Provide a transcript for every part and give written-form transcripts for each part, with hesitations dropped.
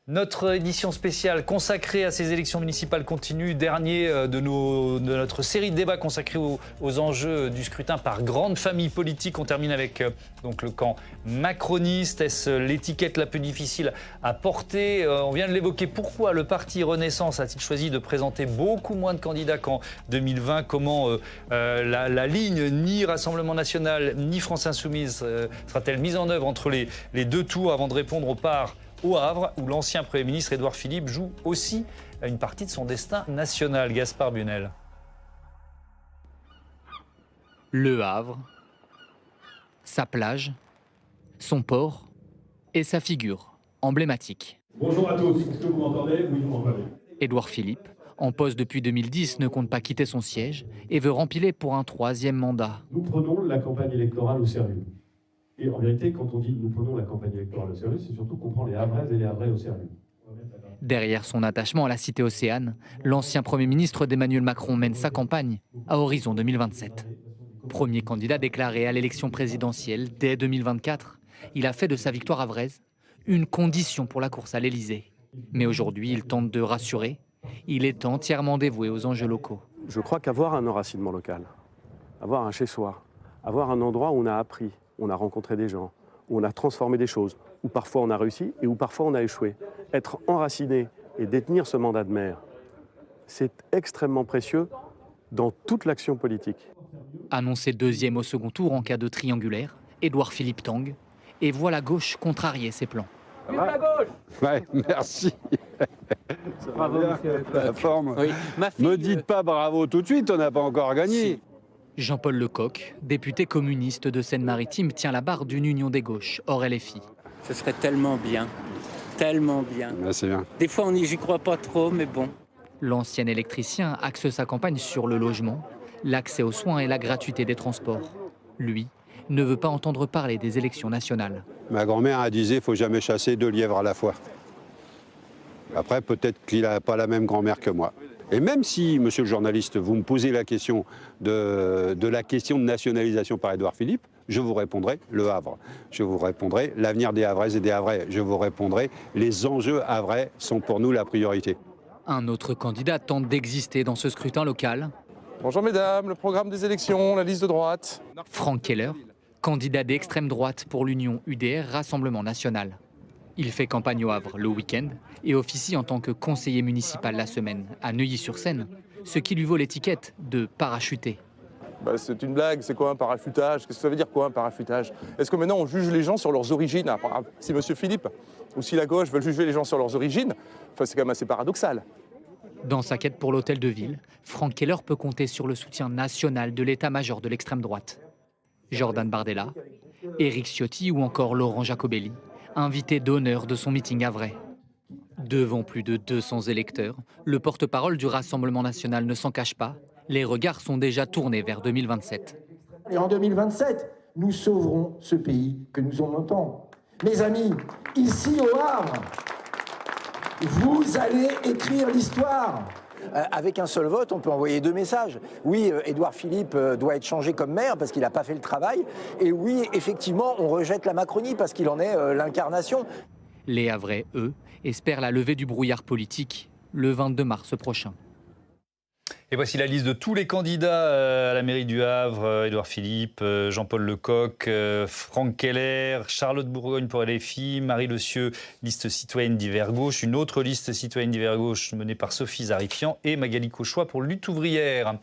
Notre édition spéciale consacrée à ces élections municipales continue, dernier de notre série de débats consacrés aux enjeux du scrutin par grande famille politique. On termine avec donc le camp macroniste. Est-ce l'étiquette la plus difficile à porter? On vient de l'évoquer. Pourquoi le parti Renaissance a-t-il choisi de présenter beaucoup moins de candidats qu'en 2020? Comment la ligne ni Rassemblement National ni France Insoumise sera-t-elle mise en œuvre entre les deux tours avant de répondre aux parts au Havre, où l'ancien Premier ministre Édouard Philippe joue aussi une partie de son destin national? Gaspard Bunel. Le Havre, sa plage, son port et sa figure emblématique. Bonjour à tous, est-ce que vous m'entendez? Oui, vous m'entendez. Édouard Philippe, en poste depuis 2010, ne compte pas quitter son siège et veut rempiler pour un troisième mandat. Nous prenons la campagne électorale au sérieux. Et en vérité, quand on dit nous prenons la campagne électorale au sérieux, c'est surtout qu'on prend les Havraises et les Havrais au sérieux. Derrière son attachement à la cité Océane, l'ancien Premier ministre d'Emmanuel Macron mène sa campagne à horizon 2027. Premier candidat déclaré à l'élection présidentielle dès 2024, il a fait de sa victoire havraise une condition pour la course à l'Élysée. Mais aujourd'hui, il tente de rassurer. Il est entièrement dévoué aux enjeux locaux. Je crois qu'avoir un enracinement local, avoir un chez-soi, avoir un endroit où on a appris, on a rencontré des gens, où on a transformé des choses, où parfois on a réussi et où parfois on a échoué. Être enraciné et détenir ce mandat de maire, c'est extrêmement précieux dans toute l'action politique. Annoncé deuxième au second tour en cas de triangulaire, Édouard Philippe tangue et voit la gauche contrarier ses plans. Vive la gauche! Ouais, merci. Bravo, monsieur. La forme. Oui. Me dites pas bravo tout de suite, on n'a pas encore gagné. Jean-Paul Lecoq, député communiste de Seine-Maritime, tient la barre d'une union des gauches, hors LFI. Ce serait tellement bien. Tellement bien. Là, c'est bien. Des fois, j'y crois pas trop, mais bon. L'ancien électricien axe sa campagne sur le logement, l'accès aux soins et la gratuité des transports. Lui ne veut pas entendre parler des élections nationales. Ma grand-mère a disait, faut jamais chasser deux lièvres à la fois. Après, peut-être qu'il n'a pas la même grand-mère que moi. Et même si, monsieur le journaliste, vous me posez la question de la question de nationalisation par Édouard Philippe, je vous répondrai le Havre. Je vous répondrai l'avenir des Havraises et des Havrais. Je vous répondrai les enjeux havrais sont pour nous la priorité. Un autre candidat tente d'exister dans ce scrutin local. Bonjour mesdames, le programme des élections, la liste de droite. Franck Keller, candidat d'extrême droite pour l'Union UDR Rassemblement National. Il fait campagne au Havre le week-end et officie en tant que conseiller municipal la semaine à Neuilly-sur-Seine, ce qui lui vaut l'étiquette de parachuté. C'est une blague, c'est quoi un parachutage? Qu'est-ce que ça veut dire quoi un parachutage? Est-ce que maintenant on juge les gens sur leurs origines? Si M. Philippe ou si la gauche veulent juger les gens sur leurs origines, c'est quand même assez paradoxal. Dans sa quête pour l'hôtel de ville, Franck Keller peut compter sur le soutien national de l'état-major de l'extrême droite. Jordan Bardella, Éric Ciotti ou encore Laurent Jacobelli, invité d'honneur de son meeting havrais. Devant plus de 200 électeurs, le porte-parole du Rassemblement national ne s'en cache pas. Les regards sont déjà tournés vers 2027. Et en 2027, nous sauverons ce pays que nous aimons. Mes amis, ici au Havre, vous allez écrire l'histoire. Avec un seul vote, on peut envoyer deux messages. Oui, Édouard Philippe doit être changé comme maire parce qu'il n'a pas fait le travail. Et oui, effectivement, on rejette la Macronie parce qu'il en est l'incarnation. Les Havrais, eux, espèrent la levée du brouillard politique le 22 mars prochain. Et voici la liste de tous les candidats à la mairie du Havre. Édouard Philippe, Jean-Paul Lecoq, Franck Keller, Charlotte Bourgogne pour LFI, Marie Le Sieux, liste citoyenne d'hiver gauche, une autre liste citoyenne d'hiver gauche menée par Sophie Zarifian et Magali Cauchois pour Lutte ouvrière.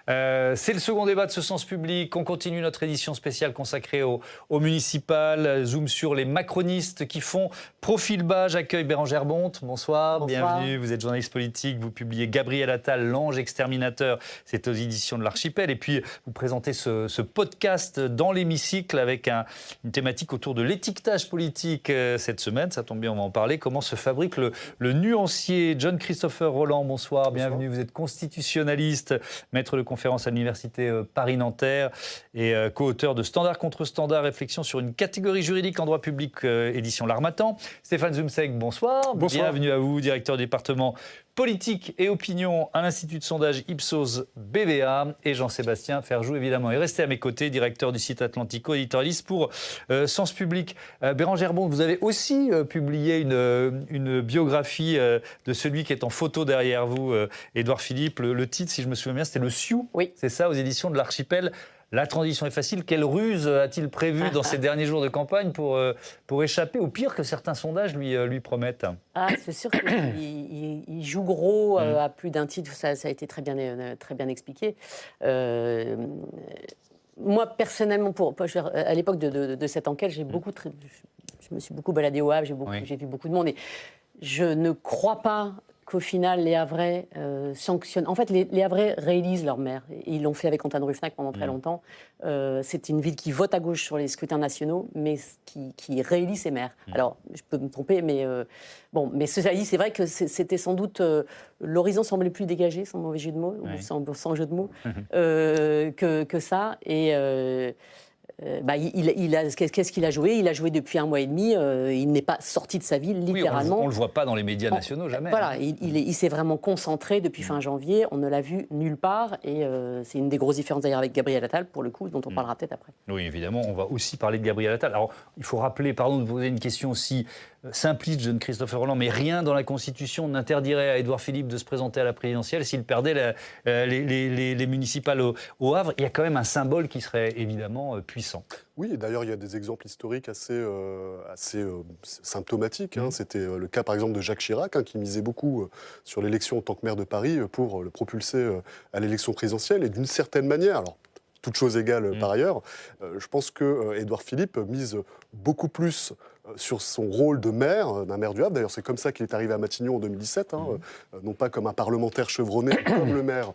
C'est le second débat de ce sens public. On continue notre édition spéciale consacrée au municipal. Zoom sur les macronistes qui font profil bas. J'accueille Bérangère Bonte. Bonsoir, bienvenue. Vous êtes journaliste politique. Vous publiez Gabriel Attal, l'ange exterminateur. C'est aux éditions de l'Archipel. Et puis, vous présentez ce podcast dans l'hémicycle avec une thématique autour de l'étiquetage politique cette semaine. Ça tombe bien, on va en parler. Comment se fabrique le nuancier? John Christopher Roland, bonsoir, bienvenue. Vous êtes constitutionnaliste, maître de conférence à l'université Paris-Nanterre et co-auteur de Standard contre Standard, réflexion sur une catégorie juridique en droit public, édition L'Harmattan. Stéphane Zumseg, bonsoir. Bonsoir. Bienvenue à vous, directeur du département Politique et opinion à l'Institut de sondage Ipsos BVA et Jean-Sébastien Ferjou, évidemment. Et restez à mes côtés, directeur du site Atlantico, éditorialiste pour Sens Public. Bérangère Bond, vous avez aussi publié une biographie de celui qui est en photo derrière vous, Édouard Philippe. Le titre, si je me souviens bien, c'était Le Sioux. Oui. C'est ça, aux éditions de l'Archipel. La transition est facile. Quelle ruse a-t-il prévu dans ces derniers jours de campagne pour échapper au pire que certains sondages lui promettent? C'est sûr qu'il joue gros à plus d'un titre. Ça a été très bien expliqué. Moi, personnellement, à l'époque de cette enquête, je me suis beaucoup baladée au Havre, j'ai vu beaucoup de monde. Et je ne crois pas qu'au final, les Havrais sanctionnent. En fait, les Havrais réélisent leur maire. Ils l'ont fait avec Antoine Ruffnac pendant très longtemps. C'est une ville qui vote à gauche sur les scrutins nationaux, mais qui réélit ses maires. Alors, je peux me tromper, mais mais cela dit, c'est vrai que c'était sans doute l'horizon semblait plus dégagé, sans mauvais jeu de mots, ou sans jeu de mots, que ça. Et qu'est-ce qu'il a joué? Il a joué depuis 1 mois et demi. Il n'est pas sorti de sa ville, littéralement. On ne le voit pas dans les médias nationaux, jamais. Voilà, il s'est vraiment concentré depuis fin janvier. On ne l'a vu nulle part. Et c'est une des grosses différences d'ailleurs avec Gabriel Attal, pour le coup, dont on parlera peut-être après. Oui, évidemment, on va aussi parler de Gabriel Attal. Alors, il faut rappeler, pardon de poser une question aussi simpliste, jeune Christophe Roland, mais rien dans la Constitution n'interdirait à Édouard Philippe de se présenter à la présidentielle s'il perdait les municipales au Havre. Il y a quand même un symbole qui serait évidemment puissant. Oui, et d'ailleurs, il y a des exemples historiques assez symptomatiques. C'était le cas, par exemple, de Jacques Chirac, qui misait beaucoup sur l'élection en tant que maire de Paris pour le propulser à l'élection présidentielle. Et d'une certaine manière, alors, toute chose égale par ailleurs, je pense que Édouard Philippe mise beaucoup plus sur son rôle de maire, d'un maire du Havre. D'ailleurs, c'est comme ça qu'il est arrivé à Matignon en 2017, non pas comme un parlementaire chevronné, comme le maire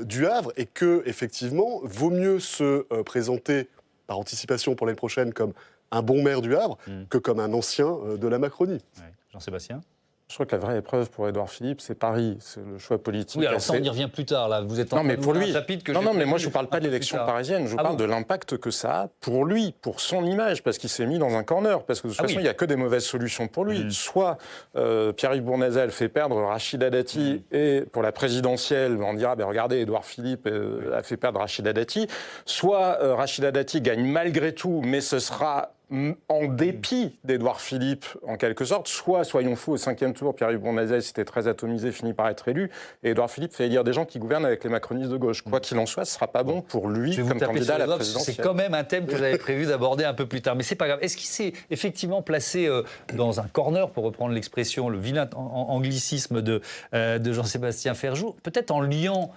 du Havre, et que effectivement, vaut mieux se présenter par anticipation pour l'année prochaine comme un bon maire du Havre que comme un ancien de la Macronie. Jean-Sébastien ? Je crois que la vraie épreuve pour Édouard Philippe, c'est Paris, c'est le choix politique. Oui, alors ça, on y revient plus tard. Là. Vous êtes en train de pour lui. Non, mais moi, je ne vous parle pas de l'élection parisienne. Je vous parle de l'impact que ça a pour lui, pour son image, parce qu'il s'est mis dans un corner. Parce que de toute façon, il n'y a que des mauvaises solutions pour lui. Soit Pierre-Yves Bournazel fait perdre Rachida Dati, et pour la présidentielle, on dira, regardez, Édouard Philippe a fait perdre Rachida Dati. Soit Rachida Dati gagne malgré tout, mais ce sera en dépit d'Édouard Philippe, en quelque sorte. Soit, soyons fous, au 5e tour, Pierre-Yves Bournazel, c'était très atomisé, finit par être élu, et Édouard Philippe fait élire des gens qui gouvernent avec les macronistes de gauche. Quoi qu'il en soit, ce ne sera pas bon pour lui comme candidat à la présidentielle. C'est quand même un thème que j'avais prévu d'aborder un peu plus tard, mais c'est pas grave. Est-ce qu'il s'est effectivement placé dans un corner, pour reprendre l'expression, le vilain anglicisme de Jean-Sébastien Ferjou, peut-être en liant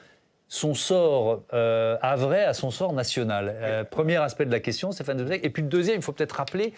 son sort havrais à son sort national. Premier aspect de la question, Stéphane Debzec. Et puis le deuxième, il faut peut-être rappeler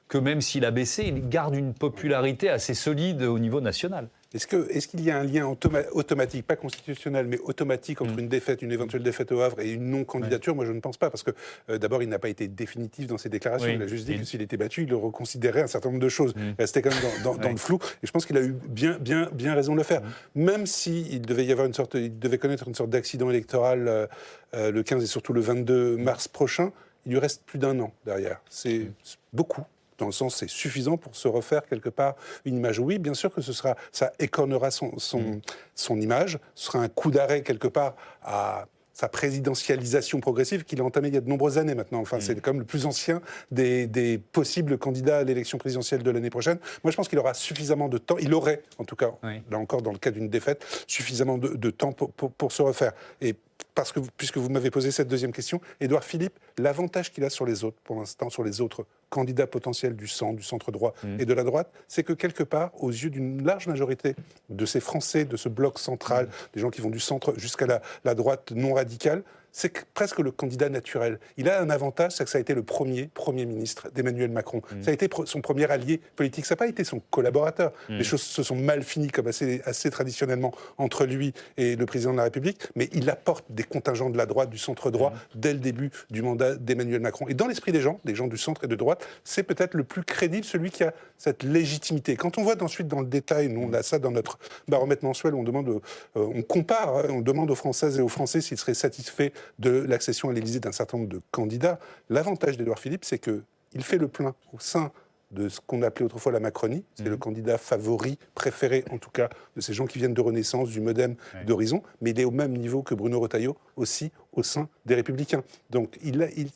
que même s'il a baissé, il garde une popularité assez solide au niveau national. Est-ce qu'il y a un lien automatique, pas constitutionnel, mais automatique entre une éventuelle défaite au Havre et une non-candidature? Moi, je ne pense pas, parce que d'abord, il n'a pas été définitif dans ses déclarations. Il a juste dit que s'il était battu, il reconsidérait un certain nombre de choses. Il restait quand même dans le flou. Et je pense qu'il a eu bien raison de le faire. Même s'il devait y avoir il devait connaître une sorte d'accident électoral le 15 et surtout le 22 mars prochain, il lui reste plus d'1 an derrière. C'est beaucoup. Dans le sens, c'est suffisant pour se refaire quelque part une image. Oui, bien sûr que ça écornera son image, ce sera un coup d'arrêt quelque part à sa présidentialisation progressive qu'il a entamée il y a de nombreuses années maintenant. Enfin, c'est comme le plus ancien des possibles candidats à l'élection présidentielle de l'année prochaine. Moi, je pense qu'il aura suffisamment de temps, il aurait, en tout cas, là encore dans le cas d'une défaite, suffisamment de temps pour se refaire. Et parce que, puisque vous m'avez posé cette deuxième question, Édouard Philippe, l'avantage qu'il a sur les autres, pour l'instant, sur les autres candidats potentiels du centre droit et de la droite, c'est que quelque part, aux yeux d'une large majorité de ces Français, de ce bloc central, des gens qui vont du centre jusqu'à la droite non radicale, c'est presque le candidat naturel. Il a un avantage, c'est que ça a été le premier ministre d'Emmanuel Macron. Ça a été son premier allié politique. Ça n'a pas été son collaborateur. Les choses se sont mal finies, comme assez traditionnellement, entre lui et le président de la République. Mais il apporte des contingents de la droite, du centre-droit, dès le début du mandat d'Emmanuel Macron. Et dans l'esprit des gens du centre et de droite, c'est peut-être le plus crédible, celui qui a cette légitimité. Quand on voit ensuite dans le détail, nous on a ça dans notre baromètre mensuel, on compare, on demande aux Françaises et aux Français s'ils seraient satisfaits de l'accession à l'Élysée d'un certain nombre de candidats. L'avantage d'Édouard Philippe, c'est qu'il fait le plein au sein de ce qu'on appelait autrefois la Macronie. C'est le candidat favori, préféré en tout cas, de ces gens qui viennent de Renaissance, du Modem, d'Horizon, mais il est au même niveau que Bruno Retailleau, aussi au sein des Républicains. Donc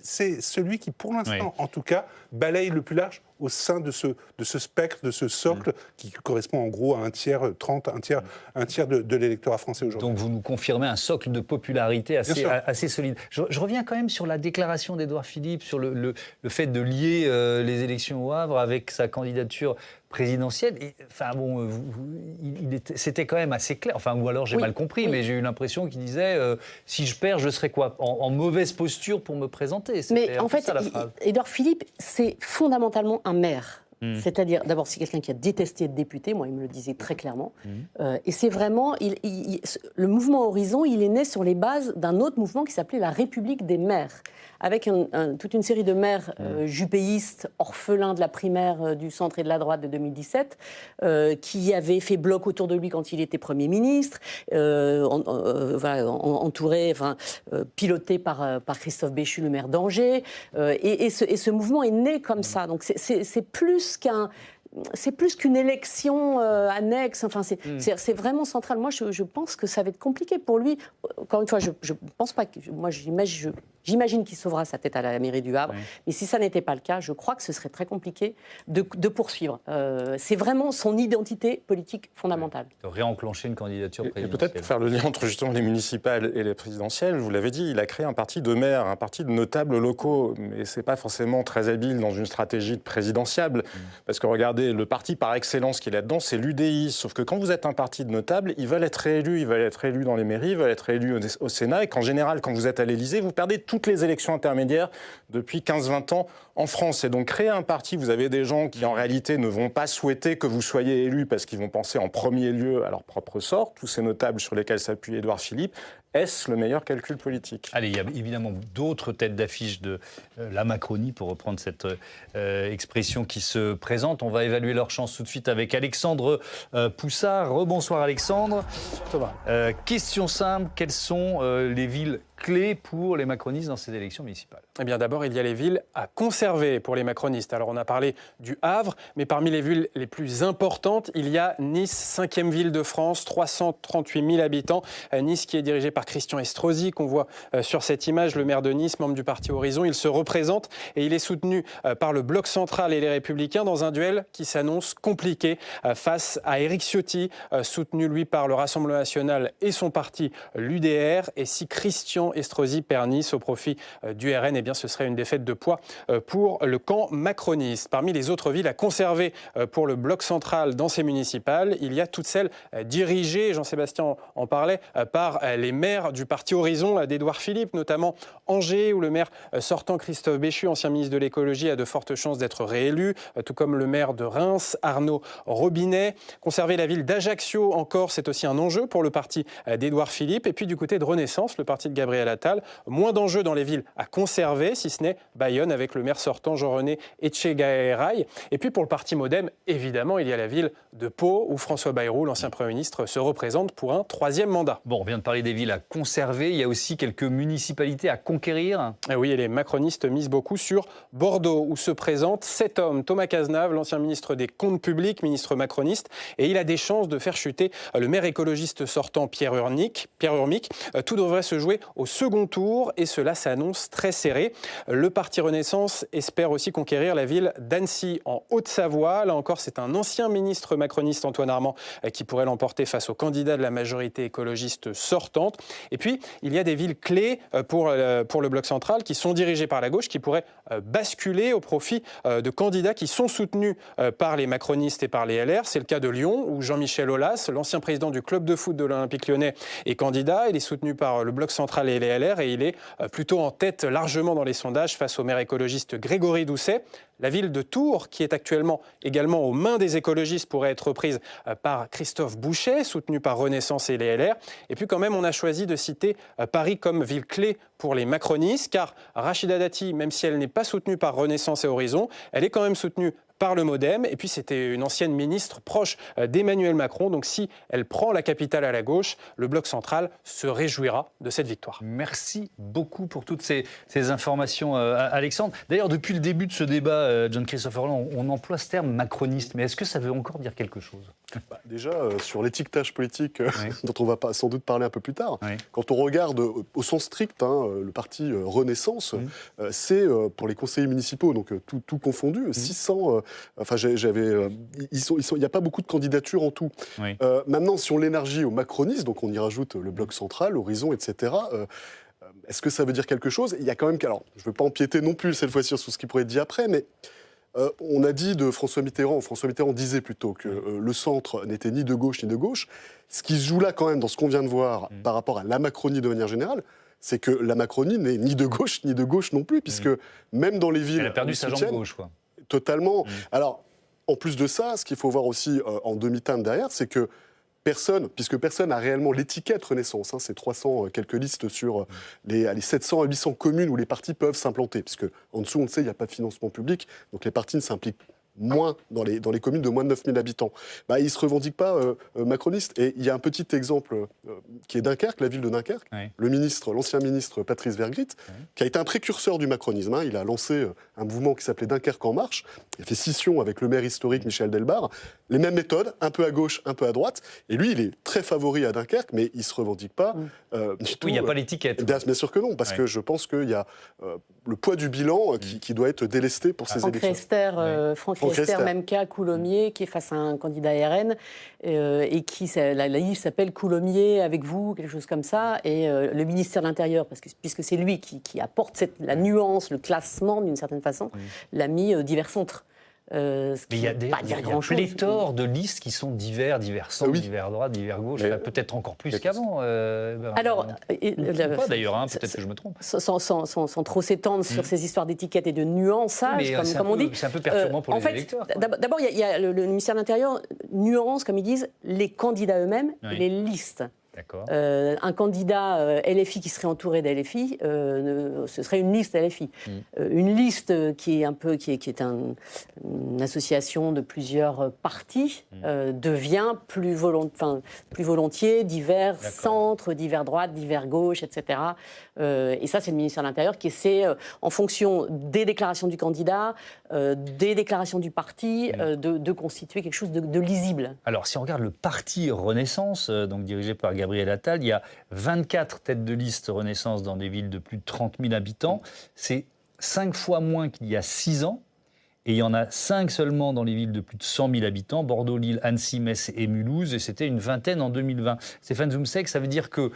c'est celui qui, pour l'instant, en tout cas, balaye le plus large au sein de ce spectre, de ce socle qui correspond en gros à un tiers de l'électorat français aujourd'hui. Donc vous nous confirmez un socle de popularité assez solide. Je reviens quand même sur la déclaration d'Édouard Philippe, sur le fait de lier les élections au Havre avec sa candidature présidentielle. C'était quand même assez clair. Enfin, ou alors j'ai mal compris, mais j'ai eu l'impression qu'il disait si je perds, je serai quoi, en mauvaise posture pour me présenter. Mais en fait, Édouard Philippe, c'est fondamentalement un maire. C'est-à-dire, d'abord, c'est quelqu'un qui a détesté être député, moi, il me le disait très clairement. Et c'est vraiment, le mouvement Horizon, il est né sur les bases d'un autre mouvement qui s'appelait la République des maires, avec toute une série de maires jupéistes, orphelins de la primaire du centre et de la droite de 2017, qui avaient fait bloc autour de lui quand il était Premier ministre, entouré, piloté par Christophe Béchu, le maire d'Angers. Et ce mouvement est né comme ça. Donc c'est plus qu'une élection annexe. Enfin, c'est vraiment central. Moi, je pense que ça va être compliqué pour lui. Encore une fois, je pense pas que... Moi, j'imagine qu'il sauvera sa tête à la mairie du Havre. Mais si ça n'était pas le cas, je crois que ce serait très compliqué de poursuivre. C'est vraiment son identité politique fondamentale. De réenclencher une candidature présidentielle. Et peut-être pour faire le lien entre justement les municipales et les présidentielles, vous l'avez dit, il a créé un parti de maires, un parti de notables locaux. Mais c'est pas forcément très habile dans une stratégie de présidentiable. Parce que regardez, le parti par excellence qui est là-dedans, c'est l'UDI. Sauf que quand vous êtes un parti de notables, ils veulent être réélus dans les mairies, ils veulent être réélus au Sénat. Et qu'en général, quand vous êtes à l'Élysée, vous perdez toutes les élections intermédiaires depuis 15-20 ans en France. Et donc créer un parti, vous avez des gens qui en réalité ne vont pas souhaiter que vous soyez élu parce qu'ils vont penser en premier lieu à leur propre sort, tous ces notables sur lesquels s'appuie Édouard Philippe. Est-ce le meilleur calcul politique ? Allez, il y a évidemment d'autres têtes d'affiche de la Macronie, pour reprendre cette expression qui se présente. On va évaluer leur chance tout de suite avec Alexandre Poussard. Rebonsoir Alexandre. Question simple, quelles sont les villes clés pour les macronistes dans ces élections municipales? Eh bien d'abord, il y a les villes à conserver pour les macronistes. Alors on a parlé du Havre, mais parmi les villes les plus importantes, il y a Nice, 5e ville de France, 338 000 habitants. Nice qui est dirigée par Christian Estrosi, qu'on voit sur cette image, le maire de Nice, membre du parti Horizon. Il se représente et il est soutenu par le Bloc central et les Républicains dans un duel qui s'annonce compliqué face à Éric Ciotti, soutenu lui par le Rassemblement national et son parti, l'UDR. Et si Christian Estrosi perd Nice au profit du RN, eh bien ce serait une défaite de poids pour le camp macroniste. Parmi les autres villes à conserver pour le Bloc central dans ces municipales, il y a toutes celles dirigées, Jean-Sébastien en parlait, par les maires du parti Horizon d'Édouard Philippe, notamment Angers, où le maire sortant Christophe Béchu, ancien ministre de l'écologie, a de fortes chances d'être réélu, tout comme le maire de Reims, Arnaud Robinet. Conserver la ville d'Ajaccio encore, c'est aussi un enjeu pour le parti d'Édouard Philippe. Et puis du côté de Renaissance, le parti de Gabriel Attal, moins d'enjeux dans les villes à conserver, si ce n'est Bayonne avec le maire sortant Jean-René Etchegaray. Et puis pour le parti Modem, évidemment, il y a la ville de Pau où François Bayrou, l'ancien Premier ministre, se représente pour un 3e mandat. Bon, on vient de parler des villes à conserver, il y a aussi quelques municipalités à conquérir. Et oui, et les macronistes misent beaucoup sur Bordeaux où se présente cet homme, Thomas Cazenave, l'ancien ministre des Comptes publics, ministre macroniste, et il a des chances de faire chuter le maire écologiste sortant Pierre Urmic. Tout devrait se jouer au second tour et cela s'annonce très serré. Le parti Renaissance espère aussi conquérir la ville d'Annecy en Haute-Savoie. Là encore, c'est un ancien ministre macroniste, Antoine Armand, qui pourrait l'emporter face au candidat de la majorité écologiste sortante. Et puis, il y a des villes clés pour le Bloc central qui sont dirigées par la gauche, qui pourraient basculer au profit de candidats qui sont soutenus par les macronistes et par les LR. C'est le cas de Lyon, où Jean-Michel Aulas, l'ancien président du club de foot de l'Olympique lyonnais, est candidat. Il est soutenu par le Bloc central et les LR et il est plutôt en tête largement dans les sondages face au maire écologiste Grégory Doucet. La ville de Tours, qui est actuellement également aux mains des écologistes, pourrait être reprise par Christophe Bouchet, soutenu par Renaissance et les LR. Et puis quand même, on a choisi de citer Paris comme ville clé pour les macronistes, car Rachida Dati, même si elle n'est pas soutenue par Renaissance et Horizon, elle est quand même soutenue par le MoDem. Et puis, c'était une ancienne ministre proche d'Emmanuel Macron. Donc, si elle prend la capitale à la gauche, le bloc central se réjouira de cette victoire. Merci beaucoup pour toutes ces informations, Alexandre. D'ailleurs, depuis le début de ce débat, John Christopher Land, on emploie ce terme macroniste. Mais est-ce que ça veut encore dire quelque chose ? Déjà, sur l'étiquetage politique, dont on va sans doute parler un peu plus tard, quand on regarde au sens strict le parti Renaissance, c'est pour les conseillers municipaux, donc tout confondu, 600. Enfin, il n'y a pas beaucoup de candidatures en tout. Maintenant, si on l'élargit aux macronistes, donc on y rajoute le bloc central, Horizon, etc. Est-ce que ça veut dire quelque chose ? Il y a quand même. Alors, je ne veux pas empiéter non plus cette fois-ci sur ce qui pourrait être dit après, mais. On a dit de François Mitterrand disait plutôt que le centre n'était ni de gauche ni de gauche. Ce qui se joue là quand même dans ce qu'on vient de voir par rapport à la Macronie de manière générale, c'est que la Macronie n'est ni de gauche non plus, puisque même dans les villes... Elle a perdu sa jambe gauche, quoi. Totalement. Alors, en plus de ça, ce qu'il faut voir aussi en demi-teinte derrière, c'est que puisque personne n'a réellement l'étiquette Renaissance, c'est 300 quelques listes sur les 700 à 800 communes où les partis peuvent s'implanter, puisque en dessous, on le sait, il n'y a pas de financement public, donc les partis ne s'impliquent moins dans les communes de moins de 9000 habitants. Ils ne se revendiquent pas macronistes. Et il y a un petit exemple qui est Dunkerque, la ville de Dunkerque. L'ancien ministre Patrice Vergrit, qui a été un précurseur du macronisme. Il a lancé un mouvement qui s'appelait Dunkerque en marche. Il a fait scission avec le maire historique Michel Delbar. Les mêmes méthodes, un peu à gauche, un peu à droite. Et lui, il est très favori à Dunkerque, mais il ne se revendique pas du tout. Oui, il n'y a pas l'étiquette. Bien sûr que non, parce que je pense qu'il y a le poids du bilan qui doit être délesté pour ces élections. Franck Riester, même cas, Coulommiers, qui est face à un candidat RN, et qui, la liste s'appelle Coulommiers avec vous, quelque chose comme ça, et le ministère de l'Intérieur, puisque c'est lui qui apporte la nuance, le classement d'une certaine façon, l'a mis divers centres. Mais il y a pléthore de listes qui sont divers centres, divers droite, divers gauche, peut-être encore plus qu'avant. Alors, pas d'ailleurs, peut-être que je me trompe. Sans trop s'étendre sur ces histoires d'étiquettes et de nuançage, comme on dit. C'est un peu perturbant pour les électeurs. D'abord, il y a le ministère de l'Intérieur nuance, comme ils disent, les candidats eux-mêmes et les listes. Un candidat LFI qui serait entouré d'LFI, ce serait une liste LFI. Une liste qui est une association de plusieurs partis devient plus volontiers divers centres, divers droites, divers gauches, etc. Et ça, c'est le ministère de l'Intérieur qui essaie, en fonction des déclarations du candidat, des déclarations du parti, de constituer quelque chose de lisible. Alors, si on regarde le parti Renaissance, donc dirigé par Gabriel Attal, il y a 24 têtes de liste Renaissance dans des villes de plus de 30 000 habitants. C'est 5 fois moins qu'il y a 6 ans. Et il y en a 5 seulement dans les villes de plus de 100 000 habitants, Bordeaux, Lille, Annecy, Metz et Mulhouse. Et c'était une vingtaine en 2020. Stéphane Zumsek, ça veut dire que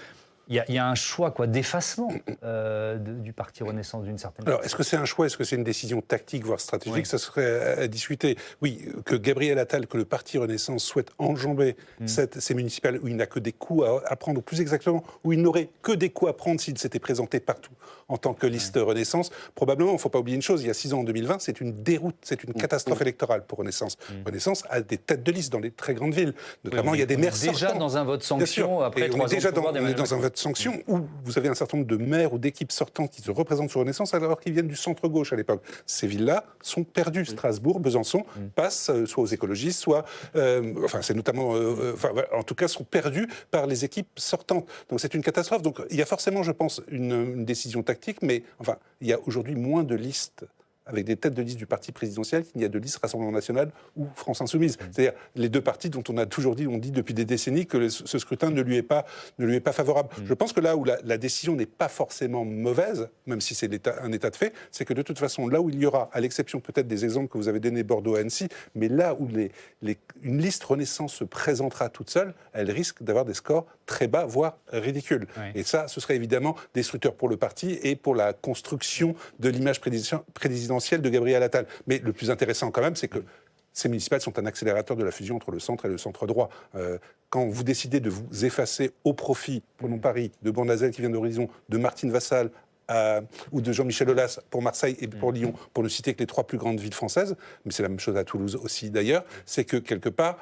il y a un choix d'effacement du parti Renaissance d'une certaine façon. Alors, est-ce que c'est un choix, est-ce que c'est une décision tactique, voire stratégique ? Ça serait à discuter. Oui, que Gabriel Attal, que le parti Renaissance souhaite enjamber ces municipales où il n'a que des coups à prendre, ou plus exactement, où il n'aurait que des coups à prendre s'il s'était présenté partout en tant que liste Renaissance. Probablement, il ne faut pas oublier une chose, il y a 6 ans, en 2020, c'est une déroute, c'est une catastrophe électorale pour Renaissance. Renaissance a des têtes de liste dans les très grandes villes. Notamment, il y a des maires déjà sortants. Dans un vote sanction, après 3 ans déjà dans un vote sanction où vous avez un certain nombre de maires ou d'équipes sortantes qui se représentent sur Renaissance alors qu'ils viennent du centre-gauche à l'époque. Ces villes-là sont perdues. Strasbourg, Besançon passent soit aux écologistes, soit... c'est notamment... en tout cas, sont perdues par les équipes sortantes. Donc c'est une catastrophe. Donc il y a forcément, je pense, une décision tactique, mais il y a aujourd'hui moins de listes avec des têtes de liste du parti présidentiel qu'il n'y a de liste Rassemblement National ou France Insoumise. C'est-à-dire les deux partis dont on a toujours dit, on dit depuis des décennies que ce scrutin ne lui est pas favorable. Je pense que là où la décision n'est pas forcément mauvaise, même si c'est un état de fait, c'est que de toute façon, là où il y aura, à l'exception peut-être des exemples que vous avez donnés Bordeaux-Annecy, mais là où une liste Renaissance se présentera toute seule, elle risque d'avoir des scores très bas, voire ridicules. Et ça, ce serait évidemment destructeur pour le parti et pour la construction de l'image présidentielle de Gabriel Attal. Mais le plus intéressant quand même, c'est que ces municipales sont un accélérateur de la fusion entre le centre et le centre droit. Quand vous décidez de vous effacer au profit, prenons Paris, de Bournazel qui vient d'Horizon, de Martine Vassal, ou de Jean-Michel Aulas pour Marseille et pour Lyon, pour ne citer que les 3 plus grandes villes françaises, mais c'est la même chose à Toulouse aussi d'ailleurs, c'est que quelque part,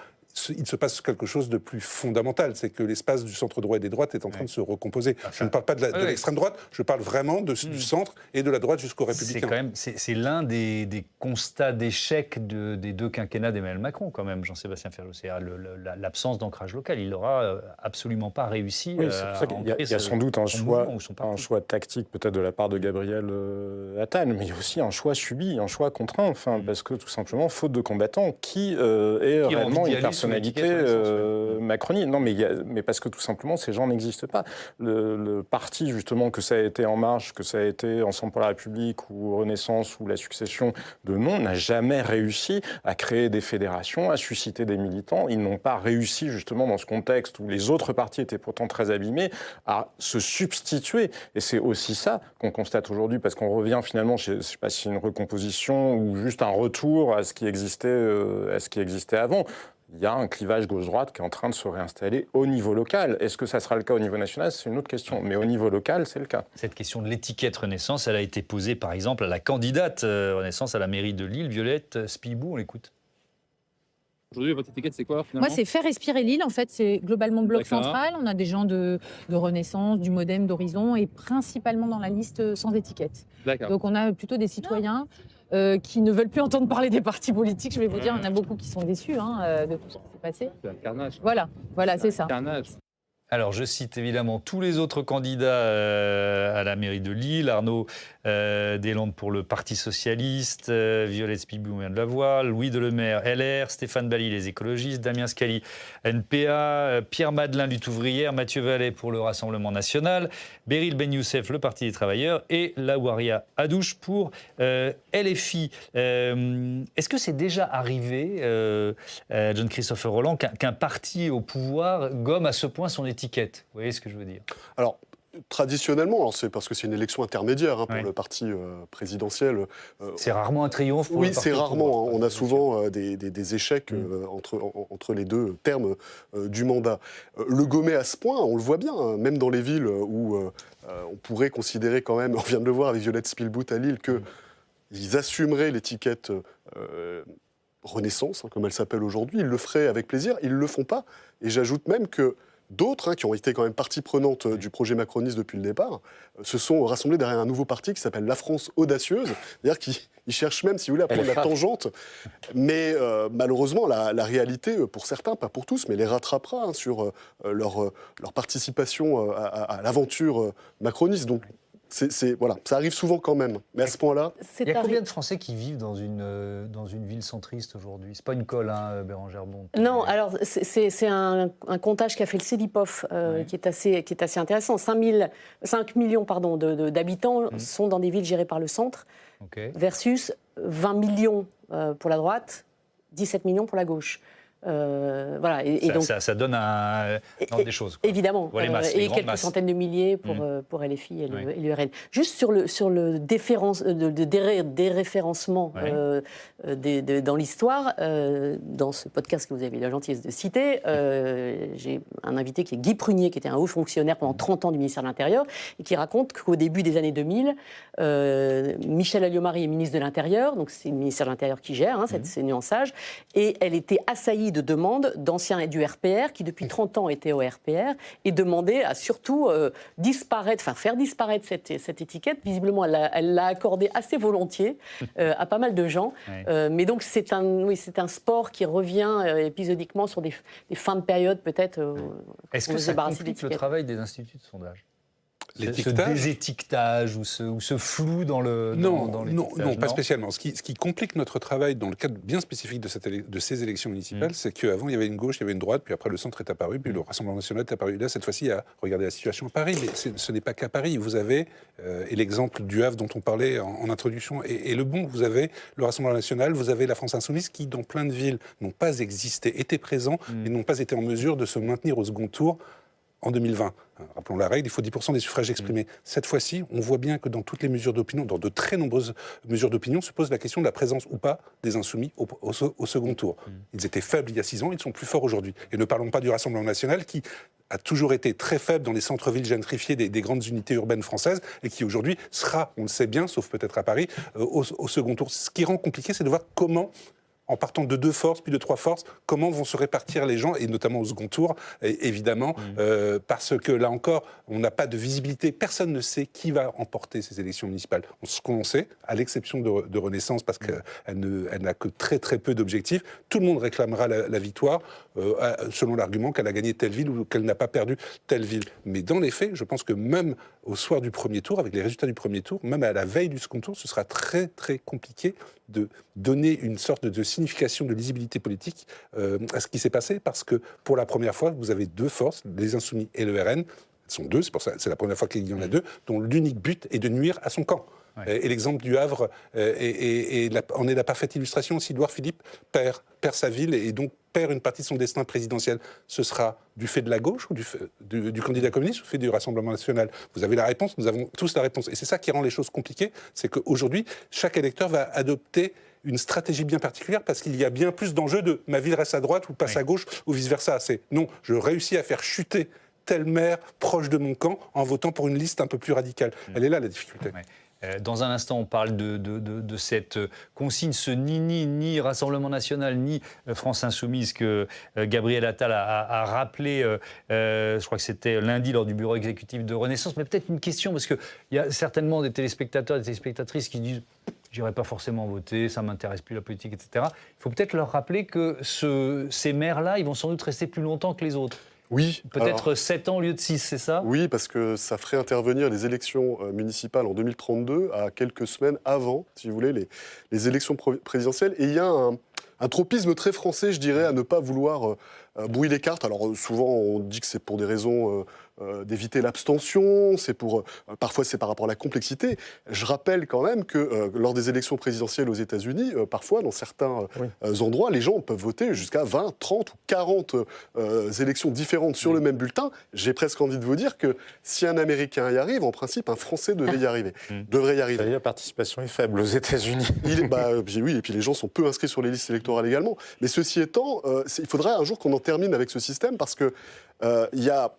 il se passe quelque chose de plus fondamental, c'est que l'espace du centre droit et des droites est en train de se recomposer. Je ne parle pas de l'extrême droite, je parle vraiment du centre et de la droite jusqu'aux Républicains. C'est l'un des constats d'échec des deux quinquennats d'Emmanuel Macron, quand même, Jean-Sébastien Ferjou. C'est l'absence d'ancrage local. Il n'aura absolument pas réussi. Oui, c'est pour ça qu'il y a sans doute un choix tactique peut-être de la part de Gabriel Attal, mais il y a aussi un choix subi, un choix contraint, parce que tout simplement, faute de combattants, qui est réellement une personnalité macroniste. Non, mais parce que tout simplement, ces gens n'existent pas. Le parti, justement, que ça a été En Marche, que ça a été Ensemble pour la République ou Renaissance ou la succession de noms, n'a jamais réussi à créer des fédérations, à susciter des militants. Ils n'ont pas réussi, justement, dans ce contexte où les autres partis étaient pourtant très abîmés, à se substituer. Et c'est aussi ça qu'on constate aujourd'hui, parce qu'on revient finalement, je ne sais pas si c'est une recomposition ou juste un retour à ce qui existait avant. Il y a un clivage gauche-droite qui est en train de se réinstaller au niveau local. Est-ce que ça sera le cas au niveau national? C'est une autre question. Mais au niveau local, c'est le cas. Cette question de l'étiquette Renaissance, elle a été posée par exemple à la candidate Renaissance à la mairie de Lille, Violette Spilibou. On l'écoute. Aujourd'hui, votre étiquette, c'est quoi finalement? Moi, c'est faire respirer Lille. En fait, c'est globalement bloc central. On a des gens de Renaissance, du Modem, d'Horizon et principalement dans la liste sans étiquette. Donc, on a plutôt des citoyens qui ne veulent plus entendre parler des partis politiques. Je vais vous dire, il y en a beaucoup qui sont déçus de tout ce qui s'est passé. C'est un carnage. Voilà, c'est ça. Carnage. Alors, je cite évidemment tous les autres candidats à la mairie de Lille. Arnaud Deslandes pour le Parti socialiste, Violette Spilibou, on vient de la voir, Louis Delemaire, LR, Stéphane Bally, les écologistes, Damien Scali, NPA, Pierre Madelin, Lutte ouvrière, Mathieu Vallet pour le Rassemblement national, Beryl Ben Youssef, le Parti des travailleurs, et Laouaria Hadouche pour LFI. Est-ce que c'est déjà arrivé, John-Christophe Roland, qu'un parti au pouvoir gomme à ce point son étiquette? Vous voyez ce que je veux dire? Alors, traditionnellement, c'est parce que c'est une élection intermédiaire pour le parti présidentiel. C'est rarement un triomphe pour Oui, c'est rarement. On a souvent des échecs entre les deux termes du mandat. Le gommer à ce point, on le voit bien, même dans les villes où on pourrait considérer quand même, on vient de le voir avec Violette Spilibou à Lille, qu'ils assumeraient l'étiquette Renaissance, comme elle s'appelle aujourd'hui. Ils le feraient avec plaisir, ils ne le font pas. Et j'ajoute même que d'autres, qui ont été quand même partie prenante du projet macroniste depuis le départ, se sont rassemblés derrière un nouveau parti qui s'appelle La France Audacieuse, c'est-à-dire qu'ils cherchent même, si vous voulez, à prendre la tangente. Mais malheureusement, la réalité, pour certains, pas pour tous, mais les rattrapera sur leur participation à l'aventure macroniste. Donc, voilà, ça arrive souvent quand même, mais à ce point-là... Il y a combien de Français qui vivent dans une ville centriste aujourd'hui? C'est pas une colle, Bérangère Bonte. Non, alors c'est un comptage qu'a fait le CEDIPOF qui est assez intéressant. 5 millions d'habitants sont dans des villes gérées par le centre, versus 20 millions pour la droite, 17 millions pour la gauche. Voilà, donc, ça donne des choses. Quoi. Évidemment, et quelques masses. Centaines de milliers pour LFI et le RN. Juste sur le déréférencement dans l'histoire, dans ce podcast que vous avez eu la gentillesse de citer, j'ai un invité qui est Guy Prunier, qui était un haut fonctionnaire pendant 30 ans du ministère de l'Intérieur, et qui raconte qu'au début des années 2000, Michèle Alliot-Marie est ministre de l'Intérieur, donc c'est le ministère de l'Intérieur qui gère ces nuançages, et elle était assaillie de demandes d'anciens du RPR qui depuis 30 ans étaient au RPR et demandaient à surtout faire disparaître cette étiquette. Visiblement, elle l'a accordée assez volontiers à pas mal de gens. Mais donc c'est un sport qui revient épisodiquement sur des fins de période peut-être. Est-ce que ça complique le travail des instituts de sondage? Ce désétiquetage ou ce flou dans le... Non, pas spécialement. Ce qui complique notre travail dans le cadre bien spécifique de ces élections municipales, c'est qu'avant, il y avait une gauche, il y avait une droite, puis après le centre est apparu, puis le Rassemblement national est apparu. Là, cette fois-ci, il y a regardez la situation à Paris, mais ce n'est pas qu'à Paris. Vous avez, et l'exemple du Havre dont on parlait en introduction est le bon, vous avez le Rassemblement national, vous avez la France insoumise qui, dans plein de villes, n'ont pas existé, étaient présents, et n'ont pas été en mesure de se maintenir au second tour en 2020. Rappelons la règle, il faut 10% des suffrages exprimés. Cette fois-ci, on voit bien que dans toutes les mesures d'opinion, dans de très nombreuses mesures d'opinion, se pose la question de la présence ou pas des insoumis au second tour. Ils étaient faibles il y a 6 ans, ils sont plus forts aujourd'hui. Et ne parlons pas du Rassemblement national qui a toujours été très faible dans les centres-villes gentrifiés des grandes unités urbaines françaises et qui aujourd'hui sera, on le sait bien, sauf peut-être à Paris, au second tour. Ce qui rend compliqué, c'est de voir comment en partant de 2 forces, puis de 3 forces, comment vont se répartir les gens, et notamment au second tour, évidemment, parce que là encore, on n'a pas de visibilité. Personne ne sait qui va emporter ces élections municipales. Ce qu'on sait, à l'exception de Renaissance, parce qu'elle n'a que très très peu d'objectifs, tout le monde réclamera la victoire selon l'argument qu'elle a gagné telle ville ou qu'elle n'a pas perdu telle ville. Mais dans les faits, je pense que même au soir du premier tour, avec les résultats du premier tour, même à la veille du second tour, ce sera très très compliqué de donner une sorte de signification, de lisibilité politique à ce qui s'est passé, parce que pour la première fois, vous avez 2 forces, les Insoumis et le RN. Elles sont 2, c'est pour ça, c'est la première fois qu'il y en a 2, dont l'unique but est de nuire à son camp. Ouais. Et l'exemple du Havre en est la parfaite illustration. Si Édouard Philippe perd sa ville et donc perd une partie de son destin présidentiel, ce sera du fait de la gauche ou du candidat communiste ou du fait du Rassemblement national? Vous avez la réponse, nous avons tous la réponse. Et c'est ça qui rend les choses compliquées, c'est qu'aujourd'hui, chaque électeur va adopter une stratégie bien particulière parce qu'il y a bien plus d'enjeux de ma ville reste à droite ou passe à gauche ou vice-versa. C'est non, je réussis à faire chuter tel maire proche de mon camp en votant pour une liste un peu plus radicale. Elle est là la difficulté. Ouais. Dans un instant, on parle de cette consigne, ce ni Rassemblement National, ni France Insoumise que Gabriel Attal a rappelé, je crois que c'était lundi lors du bureau exécutif de Renaissance. Mais peut-être une question, parce qu'il y a certainement des téléspectateurs, des téléspectatrices qui disent « j'irai pas forcément voter, ça m'intéresse plus la politique, etc. » Il faut peut-être leur rappeler que ces maires-là, ils vont sans doute rester plus longtemps que les autres. Oui. Peut-être 7 ans au lieu de 6, c'est ça? Oui, parce que ça ferait intervenir les élections municipales en 2032 à quelques semaines avant, si vous voulez, les élections présidentielles. Et il y a un tropisme très français, je dirais, à ne pas vouloir brouiller les cartes. Alors souvent, on dit que c'est pour des raisons d'éviter l'abstention, parfois c'est par rapport à la complexité. Je rappelle quand même que lors des élections présidentielles aux États-Unis, parfois, dans certains endroits, les gens peuvent voter jusqu'à 20, 30 ou 40 élections différentes sur le même bulletin. J'ai presque envie de vous dire que si un Américain y arrive, en principe, un Français devrait y arriver. La participation est faible aux États-Unis. Oui, et puis les gens sont peu inscrits sur les listes électorales également. Mais ceci étant, il faudrait un jour qu'on en termine avec ce système parce que il y a...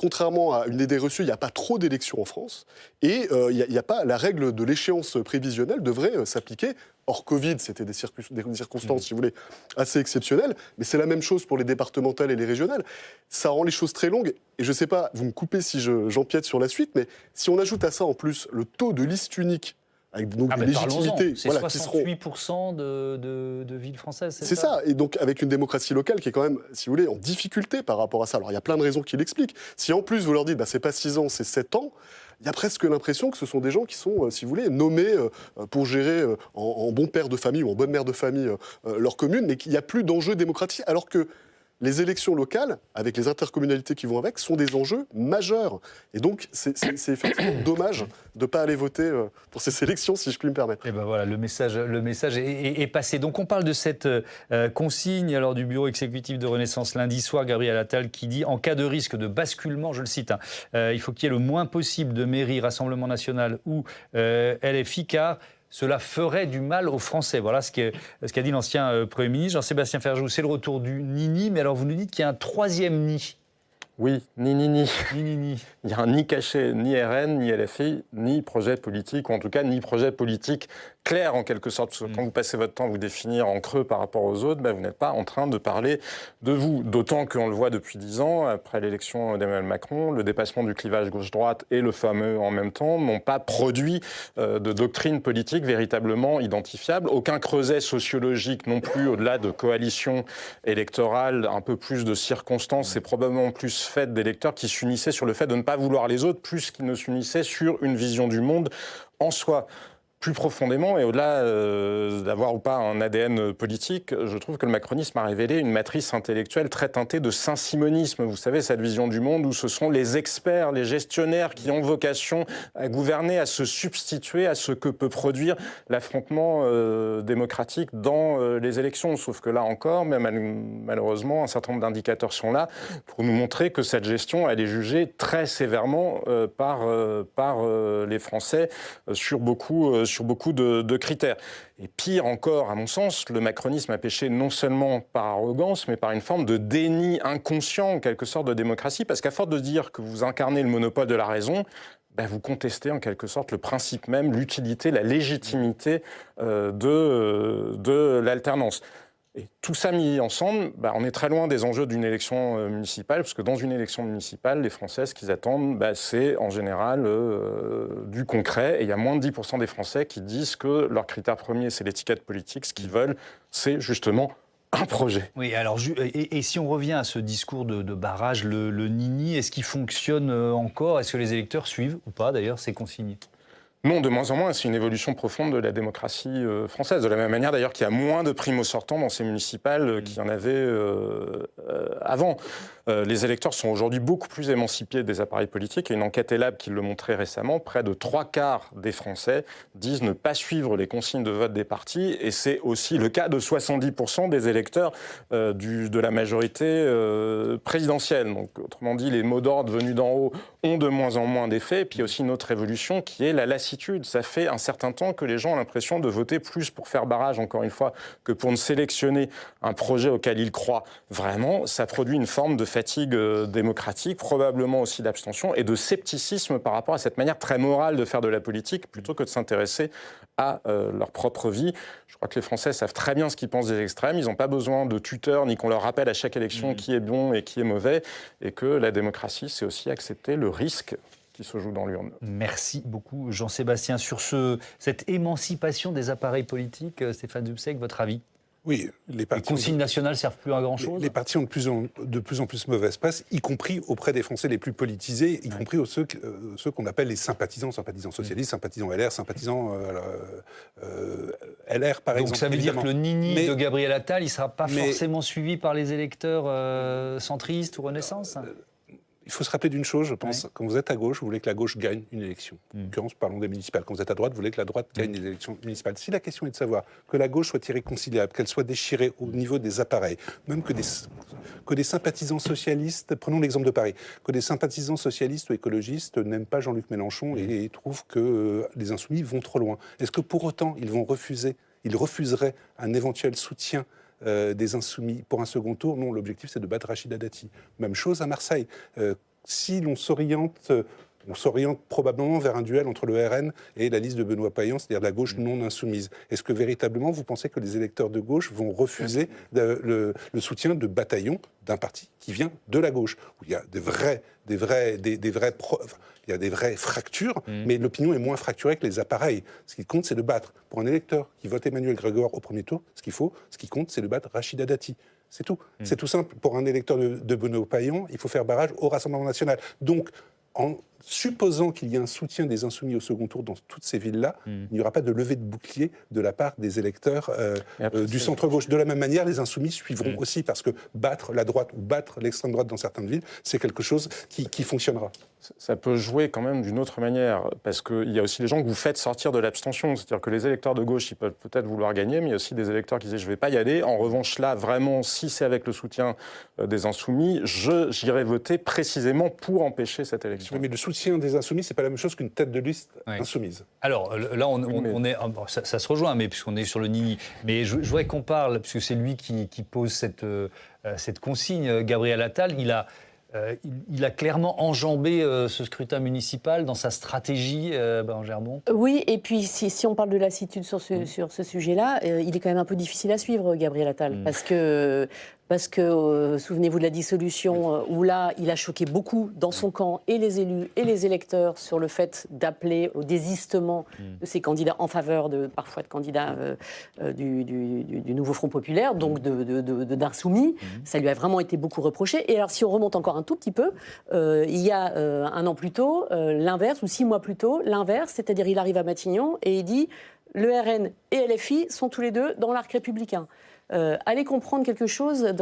Contrairement à une idée reçue, il n'y a pas trop d'élections en France et il n'y a pas la règle de l'échéance prévisionnelle devrait s'appliquer. Hors Covid, c'était des circonstances, si vous voulez, assez exceptionnelles, mais c'est la même chose pour les départementales et les régionales. Ça rend les choses très longues et je ne sais pas, vous me coupez si j'empiète sur la suite, mais si on ajoute à ça en plus le taux de liste unique, avec donc une légitimité, c'est 68% de villes françaises, c'est ça. Et donc avec une démocratie locale qui est quand même, si vous voulez, en difficulté par rapport à ça. Alors il y a plein de raisons qui l'expliquent. Si en plus vous leur dites, c'est pas 6 ans, c'est 7 ans, il y a presque l'impression que ce sont des gens qui sont, si vous voulez, nommés pour gérer en bon père de famille ou en bonne mère de famille leur commune, mais qu'il n'y a plus d'enjeux démocratiques, alors que les élections locales, avec les intercommunalités qui vont avec, sont des enjeux majeurs. Et donc, c'est effectivement dommage de ne pas aller voter pour ces élections, si je puis me permettre. Et ben voilà, le message est passé. Donc, on parle de cette consigne alors, du bureau exécutif de Renaissance lundi soir, Gabriel Attal, qui dit « En cas de risque de basculement, je le cite, il faut qu'il y ait le moins possible de mairies, Rassemblement National ou LFI, car cela ferait du mal aux Français. » Voilà ce qu'a dit l'ancien Premier ministre, Jean-Sébastien Ferjou. C'est le retour du ni-ni, mais alors vous nous dites qu'il y a un troisième ni. Oui, ni. Il y a un ni caché, ni RN, ni LFI, ni projet politique, ou en tout cas ni projet politique clair en quelque sorte. Parce que quand vous passez votre temps à vous définir en creux par rapport aux autres, vous n'êtes pas en train de parler de vous. D'autant qu'on le voit depuis 10 ans, après l'élection d'Emmanuel Macron, le dépassement du clivage gauche-droite et le fameux en même temps n'ont pas produit de doctrine politique véritablement identifiable. Aucun creuset sociologique non plus, au-delà de coalitions électorales, un peu plus de circonstances, c'est probablement plus fait d'électeurs qui s'unissaient sur le fait de ne pas vouloir les autres, plus qu'ils ne s'unissaient sur une vision du monde en soi. Plus profondément, et au-delà d'avoir ou pas un ADN politique, je trouve que le macronisme a révélé une matrice intellectuelle très teintée de saint-simonisme. Vous savez, cette vision du monde où ce sont les experts, les gestionnaires qui ont vocation à gouverner, à se substituer à ce que peut produire l'affrontement démocratique dans les élections. Sauf que là encore, même malheureusement, un certain nombre d'indicateurs sont là pour nous montrer que cette gestion, elle est jugée très sévèrement par les Français sur beaucoup de critères. Et pire encore, à mon sens, le macronisme a péché non seulement par arrogance, mais par une forme de déni inconscient, en quelque sorte, de démocratie, parce qu'à force de dire que vous incarnez le monopole de la raison, vous contestez en quelque sorte le principe même, l'utilité, la légitimité de l'alternance. Et tout ça mis ensemble, on est très loin des enjeux d'une élection municipale, parce que dans une élection municipale, les Français, ce qu'ils attendent, c'est en général du concret. Et il y a moins de 10% des Français qui disent que leur critère premier, c'est l'étiquette politique. Ce qu'ils veulent, c'est justement un projet. Oui, alors, et si on revient à ce discours de barrage, le nini, est-ce qu'il fonctionne encore? Est-ce que les électeurs suivent ou pas, d'ailleurs, ces consignes? Non, de moins en moins. C'est une évolution profonde de la démocratie française. De la même manière, d'ailleurs, qu'il y a moins de primo-sortants dans ces municipales qu'il y en avait avant. Les électeurs sont aujourd'hui beaucoup plus émancipés des appareils politiques. Et une enquête ELAB qui le montrait récemment, près de 3/4 des Français disent ne pas suivre les consignes de vote des partis. Et c'est aussi le cas de 70% des électeurs de la majorité présidentielle. Donc, autrement dit, les mots d'ordre venus d'en haut ont de moins en moins d'effet. Et puis il y a aussi une autre évolution qui est la lassitude. Ça fait un certain temps que les gens ont l'impression de voter plus pour faire barrage, encore une fois, que pour ne sélectionner un projet auquel ils croient vraiment. Ça produit une forme de fatigue démocratique, probablement aussi d'abstention et de scepticisme par rapport à cette manière très morale de faire de la politique, plutôt que de s'intéresser à leur propre vie. Je crois que les Français savent très bien ce qu'ils pensent des extrêmes. Ils n'ont pas besoin de tuteurs ni qu'on leur rappelle à chaque élection qui est bon et qui est mauvais. Et que la démocratie, c'est aussi accepter le risque qui se joue dans l'urne. Merci beaucoup, Jean-Sébastien. Sur cette émancipation des appareils politiques, Stéphane Dubsec, votre avis? Oui, les consignes nationales ne servent plus à grand-chose. Les partis ont de plus en plus mauvaise presse, y compris auprès des Français les plus politisés, y compris ceux qu'on appelle les sympathisants socialistes, sympathisants LR, sympathisants LR, par exemple. Donc ça veut dire que le nini de Gabriel Attal, il ne sera pas forcément suivi par les électeurs centristes ou Renaissance? Il faut se rappeler d'une chose, je pense, quand vous êtes à gauche, vous voulez que la gauche gagne une élection. En l'occurrence, parlons des municipales. Quand vous êtes à droite, vous voulez que la droite gagne les élections municipales. Si la question est de savoir que la gauche soit irréconciliable, qu'elle soit déchirée au niveau des appareils, même que des sympathisants socialistes, prenons l'exemple de Paris, que des sympathisants socialistes ou écologistes n'aiment pas Jean-Luc Mélenchon et trouvent que les Insoumis vont trop loin. Est-ce que pour autant, ils refuseraient un éventuel soutien des Insoumis pour un second tour? Non, l'objectif c'est de battre Rachida Dati. Même chose à Marseille. Si l'on s'oriente probablement vers un duel entre le RN et la liste de Benoît Payan, c'est-à-dire la gauche non insoumise. Est-ce que véritablement vous pensez que les électeurs de gauche vont refuser le soutien de bataillons d'un parti qui vient de la gauche, où il y a il y a des vraies fractures, mais l'opinion est moins fracturée que les appareils. Ce qui compte, c'est de battre. Pour un électeur qui vote Emmanuel Grégoire au premier tour, ce qui compte, c'est de battre Rachida Dati. C'est tout. C'est tout simple. Pour un électeur de Benoît Payan, il faut faire barrage au Rassemblement national. Donc, en supposant qu'il y ait un soutien des Insoumis au second tour dans toutes ces villes-là, il n'y aura pas de levée de bouclier de la part des électeurs du centre-gauche. De la même manière, les Insoumis suivront aussi, parce que battre la droite ou battre l'extrême droite dans certaines villes, c'est quelque chose qui fonctionnera. Ça peut jouer quand même d'une autre manière, parce qu'il y a aussi les gens que vous faites sortir de l'abstention. C'est-à-dire que les électeurs de gauche, ils peuvent peut-être vouloir gagner, mais il y a aussi des électeurs qui disent « je ne vais pas y aller ». En revanche, là, vraiment, si c'est avec le soutien des Insoumis, j'irai voter précisément pour empêcher cette élection. Oui, mais le soutien des Insoumis, c'est pas la même chose qu'une tête de liste insoumise. Alors là, on est, ça se rejoint, mais puisqu'on est sur le nini. Mais je voudrais qu'on parle, puisque c'est lui qui pose cette consigne, Gabriel Attal. Il a clairement enjambé ce scrutin municipal dans sa stratégie, Germont. Oui, et puis si on parle de lassitude sur ce sujet-là, il est quand même un peu difficile à suivre, Gabriel Attal, parce que souvenez-vous de la dissolution, où là, il a choqué beaucoup dans son camp, et les élus et les électeurs, sur le fait d'appeler au désistement de ces candidats en faveur parfois de candidats du nouveau Front populaire, donc d'insoumis. Ça lui a vraiment été beaucoup reproché. Et alors, si on remonte encore un tout petit peu, il y a un an plus tôt, l'inverse, ou 6 mois plus tôt, l'inverse, c'est-à-dire il arrive à Matignon et il dit « le RN et LFI sont tous les deux dans l'arc républicain ». Allez comprendre quelque chose,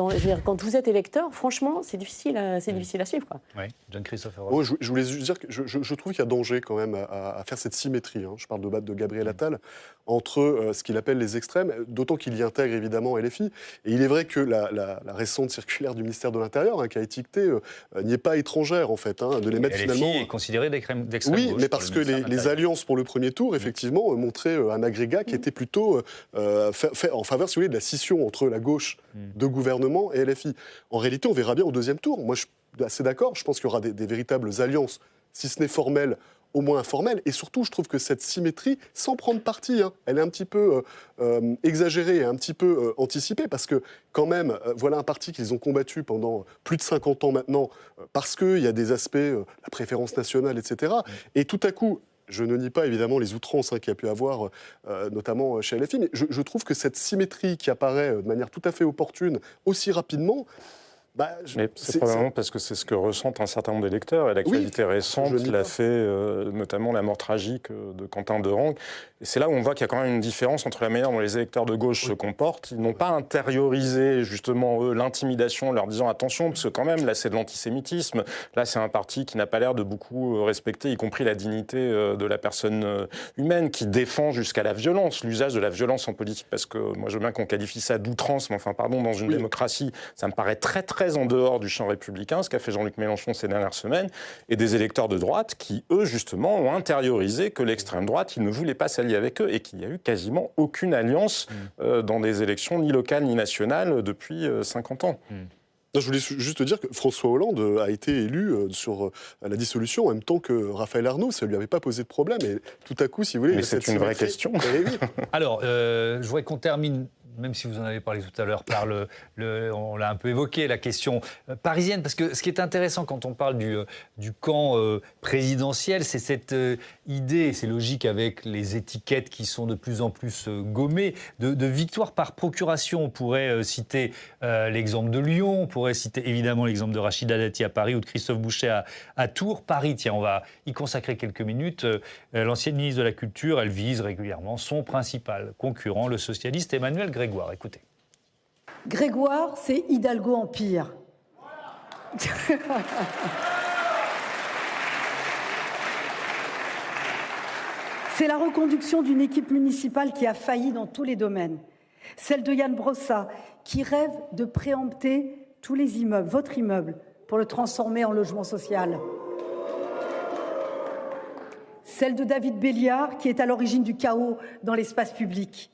quand vous êtes électeur, franchement, c'est difficile à suivre. Quoi. Oui, John-Christophe Roth. Moi, je voulais juste dire que je trouve qu'il y a danger quand même à faire cette symétrie. Je parle de Gabriel Attal, entre ce qu'il appelle les extrêmes, d'autant qu'il y intègre évidemment LFI. Et il est vrai que la récente circulaire du ministère de l'Intérieur, qui a étiqueté, n'y est pas étrangère en fait, de les mettre LFI finalement... est considéré d'extrême gauche. Oui, mais parce que les alliances pour le premier tour, effectivement, montraient un agrégat qui était plutôt fait en faveur, si vous voulez, de la scission entre la gauche de gouvernement et LFI. En réalité, on verra bien au deuxième tour. Moi, je suis assez d'accord. Je pense qu'il y aura des véritables alliances, si ce n'est formelles, au moins informelle. Et surtout, je trouve que cette symétrie, sans prendre parti, elle est un petit peu exagérée et un petit peu anticipée, parce que quand même, voilà un parti qu'ils ont combattu pendant plus de 50 ans maintenant, parce qu'il y a des aspects, la préférence nationale, etc. Et tout à coup, je ne nie pas évidemment les outrances qu'il y a pu avoir, notamment chez LFI, mais je trouve que cette symétrie qui apparaît de manière tout à fait opportune aussi rapidement, mais c'est probablement parce que c'est ce que ressentent un certain nombre d'électeurs. Et l'actualité récente l'a fait, notamment la mort tragique de Quentin Derengue. Et c'est là où on voit qu'il y a quand même une différence entre la manière dont les électeurs de gauche se comportent. Ils n'ont pas intériorisé, justement, eux, l'intimidation en leur disant attention, parce que quand même, là, c'est de l'antisémitisme. Là, c'est un parti qui n'a pas l'air de beaucoup respecter, y compris la dignité de la personne humaine, qui défend jusqu'à la violence, l'usage de la violence en politique. Parce que moi, je veux bien qu'on qualifie ça d'outrance, mais enfin, pardon, dans une démocratie, ça me paraît très, très en dehors du champ républicain, ce qu'a fait Jean-Luc Mélenchon ces dernières semaines, et des électeurs de droite qui, eux, justement, ont intériorisé que l'extrême droite, ils ne voulaient pas s'allier avec eux, et qu'il n'y a eu quasiment aucune alliance dans des élections ni locales ni nationales depuis 50 ans. Je voulais juste dire que François Hollande a été élu sur la dissolution en même temps que Raphaël Arnaud. Ça ne lui avait pas posé de problème. Et tout à coup, si vous voulez... Mais c'est une vraie question. Alors, je voudrais qu'on termine, même si vous en avez parlé tout à l'heure, par on l'a un peu évoqué, la question parisienne. Parce que ce qui est intéressant quand on parle du camp présidentiel, c'est cette idée, c'est logique avec les étiquettes qui sont de plus en plus gommées, de victoire par procuration. On pourrait citer l'exemple de Lyon, on pourrait citer évidemment l'exemple de Rachida Dati à Paris ou de Christophe Boucher à Tours. Paris, tiens, on va y consacrer quelques minutes. L'ancienne ministre de la Culture, elle vise régulièrement son principal concurrent, le socialiste Emmanuel Grégoire. Écoutez. Grégoire, c'est Hidalgo en pire. C'est la reconduction d'une équipe municipale qui a failli dans tous les domaines. Celle de Yann Brossat, qui rêve de préempter tous les immeubles, votre immeuble, pour le transformer en logement social. Celle de David Béliard, qui est à l'origine du chaos dans l'espace public.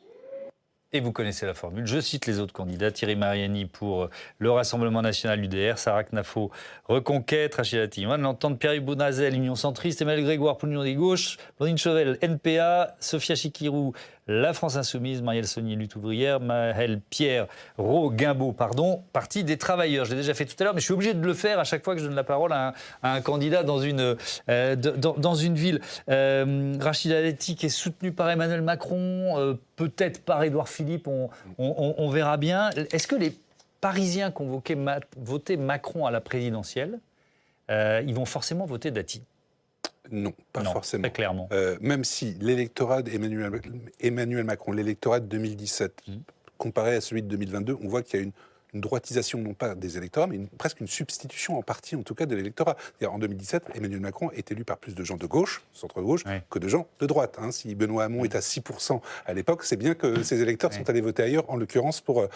Et vous connaissez la formule. Je cite les autres candidats. Thierry Mariani pour le Rassemblement national UDR, Sarah Knafo, Reconquête, Rachida Dati, l'entente, Pierre-Yves Bournazel, Union centriste, Emmanuel Grégoire pour l'Union des gauches, Blandine Chauvel, NPA, Sophia Chikirou, la France insoumise, Marielle Saunier, Lutte ouvrière, Maël Pierre, Guimbaud, Parti des travailleurs. Je l'ai déjà fait tout à l'heure, mais je suis obligé de le faire à chaque fois que je donne la parole à un candidat dans une ville. Rachida Dati qui est soutenue par Emmanuel Macron, peut-être par Édouard Philippe, on verra bien. Est-ce que les Parisiens qui ont voté Macron à la présidentielle, ils vont forcément voter Dati ? Non, pas forcément. Très clairement. Même si l'électorat d'Emmanuel Macron, l'électorat de 2017, comparé à celui de 2022, on voit qu'il y a une droitisation, non pas des électorats, mais presque une substitution en partie, en tout cas, de l'électorat. En 2017, Emmanuel Macron est élu par plus de gens de gauche, centre-gauche, que de gens de droite. Si Benoît Hamon est à 6% à l'époque, c'est bien que ces électeurs sont allés voter ailleurs, en l'occurrence pour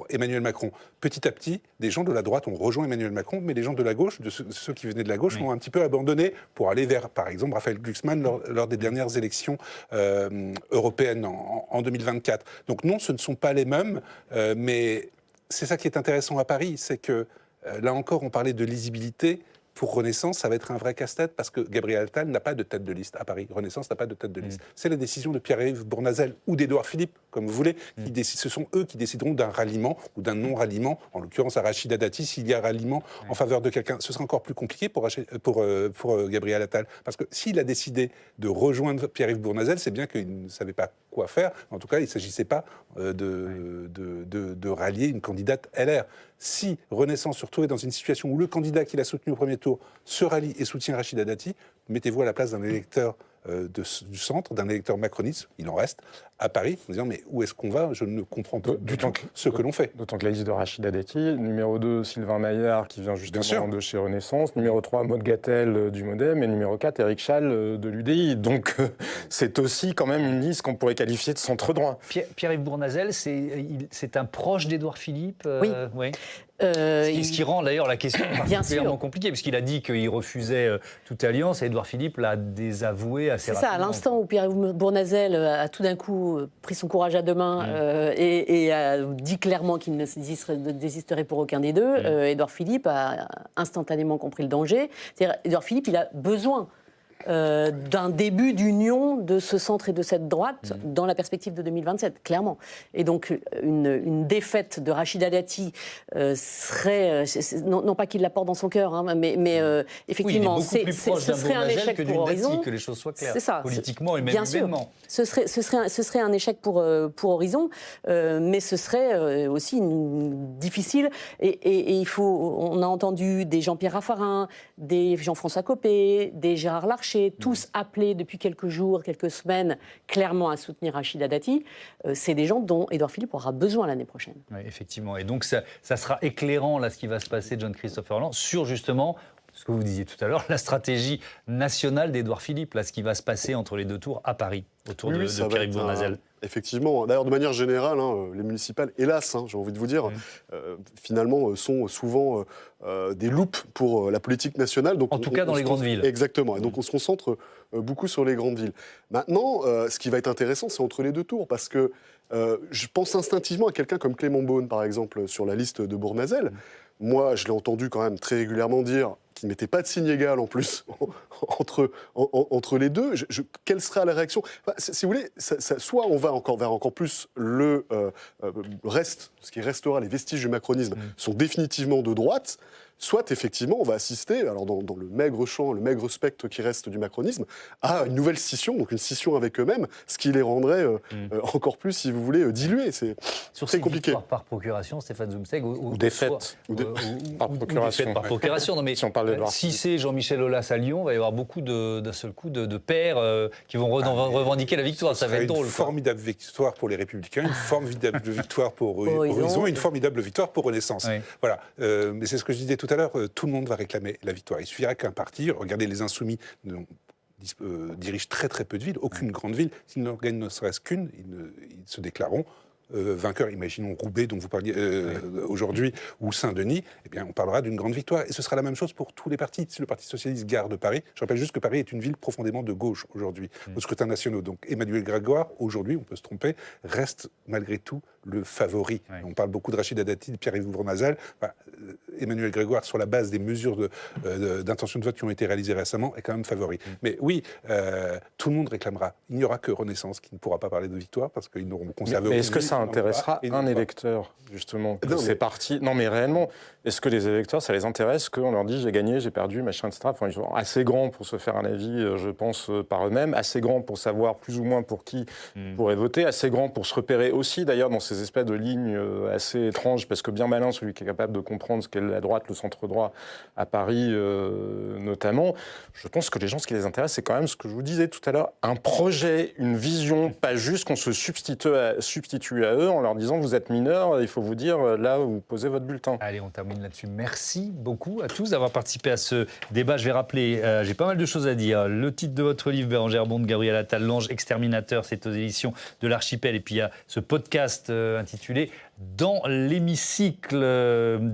Emmanuel Macron. Petit à petit, des gens de la droite ont rejoint Emmanuel Macron, mais les gens de la gauche, ceux qui venaient de la gauche, ont un petit peu abandonné pour aller vers, par exemple, Raphaël Glucksmann lors des dernières élections européennes en 2024. Donc non, ce ne sont pas les mêmes, mais... C'est ça qui est intéressant à Paris, c'est que, là encore, on parlait de lisibilité. Pour Renaissance, ça va être un vrai casse-tête parce que Gabriel Attal n'a pas de tête de liste à Paris. Renaissance n'a pas de tête de liste. C'est la décision de Pierre-Yves Bournazel ou d'Édouard Philippe, comme vous voulez. Ce sont eux qui décideront d'un ralliement ou d'un non-ralliement, en l'occurrence à Rachida Dati, s'il y a ralliement en faveur de quelqu'un. Ce sera encore plus compliqué pour Gabriel Attal. Parce que s'il a décidé de rejoindre Pierre-Yves Bournazel, c'est bien qu'il ne savait pas quoi faire. En tout cas, il ne s'agissait pas de rallier une candidate LR. Si Renaissance se retrouvait dans une situation où le candidat qu'il a soutenu au premier tour se rallie et soutient Rachida Dati, mettez-vous à la place d'un électeur du centre, d'un électeur macroniste, il en reste, à Paris, en disant mais où est-ce qu'on va ? Je ne comprends pas du tout ce que l'on fait. D'autant que la liste de Rachida Dati, numéro 2, Sylvain Maillard, qui vient justement de chez Renaissance, numéro 3, Maud Gattel du MoDem, et numéro 4, Éric Schall de l'UDI. Donc c'est aussi quand même une liste qu'on pourrait qualifier de centre-droit. Pierre-Yves Bournazel, c'est un proche d'Édouard Philippe Oui. Ce qui rend d'ailleurs la question particulièrement compliquée, puisqu'il a dit qu'il refusait toute alliance, et Édouard Philippe l'a désavoué assez rapidement. C'est ça, à l'instant où Pierre-Yves Bournazel a tout d'un coup pris son courage à deux mains et a dit clairement qu'il ne désisterait pour aucun des deux, Édouard Philippe a instantanément compris le danger. C'est-à-dire, Édouard Philippe, il a besoin d'un début d'union de ce centre et de cette droite dans la perspective de 2027, clairement. Et donc, une défaite de Rachida Dati serait... non pas qu'il la porte dans son cœur, hein, mais effectivement, ce serait un échec pour Horizon. Que les choses soient claires, c'est ça, politiquement et même bien humainement. Sûr. Ce serait un échec pour Horizon, mais ce serait aussi difficile. Et on a entendu des Jean-Pierre Raffarin, des Jean-François Copé, des Gérard Larcher, tous appelés depuis quelques jours, quelques semaines, clairement à soutenir Rachida Dati. C'est des gens dont Édouard Philippe aura besoin l'année prochaine. Oui, effectivement. Et donc, ça sera éclairant, là, ce qui va se passer, John-Christophe Orlan, sur justement ce que vous disiez tout à l'heure, la stratégie nationale d'Édouard Philippe, là, ce qui va se passer entre les deux tours à Paris, autour de Pierre-Yves Bournazel. Effectivement. D'ailleurs, de manière générale, les municipales, hélas, j'ai envie de vous dire, finalement, sont souvent des loupes pour la politique nationale. Donc, en tout cas, dans les grandes villes. Exactement. Et donc, on se concentre beaucoup sur les grandes villes. Maintenant, ce qui va être intéressant, c'est entre les deux tours, parce que je pense instinctivement à quelqu'un comme Clément Beaune, par exemple, sur la liste de Bournazel. Moi, je l'ai entendu quand même très régulièrement dire qu'il ne mettait pas de signe égal en plus entre les deux. Quelle sera la réaction ? Si vous voulez, soit on va vers encore plus le reste, ce qui restera, les vestiges du macronisme sont définitivement de droite, soit effectivement on va assister, alors dans le maigre champ, le maigre spectre qui reste du macronisme, à une nouvelle scission, donc une scission avec eux-mêmes, ce qui les rendrait encore plus, si vous voulez, dilués. C'est très compliqué. Par procuration, Stéphane Zumtheg, ou défaite par procuration. Par procuration. Non, mais si on parle si c'est Jean-Michel Aulas à Lyon, il va y avoir beaucoup d'un seul coup de pairs qui vont revendiquer la victoire. Ça va être drôle. Une formidable victoire pour les Républicains, une formidable victoire pour Horizon, une formidable victoire pour Renaissance. Oui. Voilà. Mais c'est ce que je disais tout à l'heure, tout le monde va réclamer la victoire. Il suffira qu'un parti, regardez les Insoumis, dirigent très très peu de villes, aucune grande ville. S'ils n'en gagnent ne serait-ce qu'une, ils se déclareront vainqueurs. Imaginons Roubaix, dont vous parliez aujourd'hui, ou Saint-Denis, eh bien, on parlera d'une grande victoire. Et ce sera la même chose pour tous les partis. Si le Parti socialiste garde Paris, je rappelle juste que Paris est une ville profondément de gauche aujourd'hui, au scrutin national. Donc Emmanuel Grégoire, aujourd'hui, on peut se tromper, reste malgré tout le favori. On parle beaucoup de Rachida Dati, de Pierre-Yves Bournazel. Emmanuel Grégoire, sur la base des mesures d'intention de vote qui ont été réalisées récemment, est quand même favori. Mais oui, tout le monde réclamera. Il n'y aura que Renaissance qui ne pourra pas parler de victoire parce qu'ils n'auront conservé... Mais est-ce que ça intéressera un électeur, justement, que ces partis... Non, mais réellement, est-ce que les électeurs, ça les intéresse qu'on leur dise j'ai gagné, j'ai perdu, machin, etc. Enfin, ils sont assez grands pour se faire un avis, je pense, par eux-mêmes, assez grands pour savoir plus ou moins pour qui pourrait voter, assez grands pour se repérer aussi, d'ailleurs, dans ces espèces de lignes assez étranges, parce que bien malin, celui qui est capable de comprendre ce qu'est la droite, le centre-droit à Paris, notamment. Je pense que les gens, ce qui les intéresse, c'est quand même ce que je vous disais tout à l'heure, un projet, une vision, pas juste qu'on se substitue à eux en leur disant vous êtes mineurs, il faut vous dire là où vous posez votre bulletin. Allez, on termine là-dessus. Merci beaucoup à tous d'avoir participé à ce débat. Je vais rappeler, j'ai pas mal de choses à dire. Le titre de votre livre, Bérengère Bond, Gabriel Attal, L'Ange Exterminateur, c'est aux éditions de l'Archipel. Et puis il y a ce podcast intitulé Dans l'hémicycle,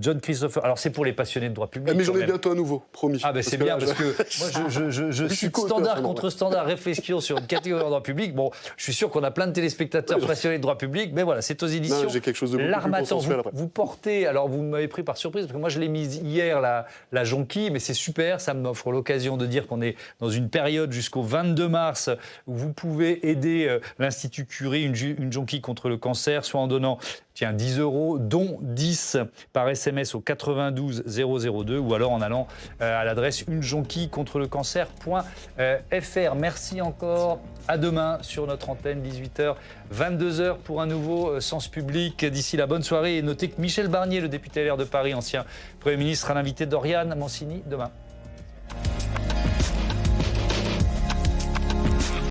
John Christopher. Alors c'est pour les passionnés de droit public. Mais j'en ai bientôt un nouveau, promis. Ah ben c'est bien parce que moi je suis standard contre standard, réflexion sur une catégorie de droit public. Bon, je suis sûr qu'on a plein de téléspectateurs passionnés de droit public, mais voilà, c'est aux éditions. J'ai quelque chose de L'Harmattan. Vous portez, alors vous m'avez pris par surprise parce que moi je l'ai mise hier la jonquille, mais c'est super, ça m'offre l'occasion de dire qu'on est dans une période jusqu'au 22 mars où vous pouvez aider l'Institut Curie, une jonquille contre le cancer, soit en donnant 10 €, dont 10 par SMS au 92 002 ou alors en allant à l'adresse unejonquille-contre-le-cancer.fr. Merci encore. À demain sur notre antenne, 18h, 22h pour un nouveau Sens Public. D'ici là, bonne soirée et notez que Michel Barnier, le député LR de Paris, ancien Premier ministre, sera l'invité d'Oriane Mancini demain.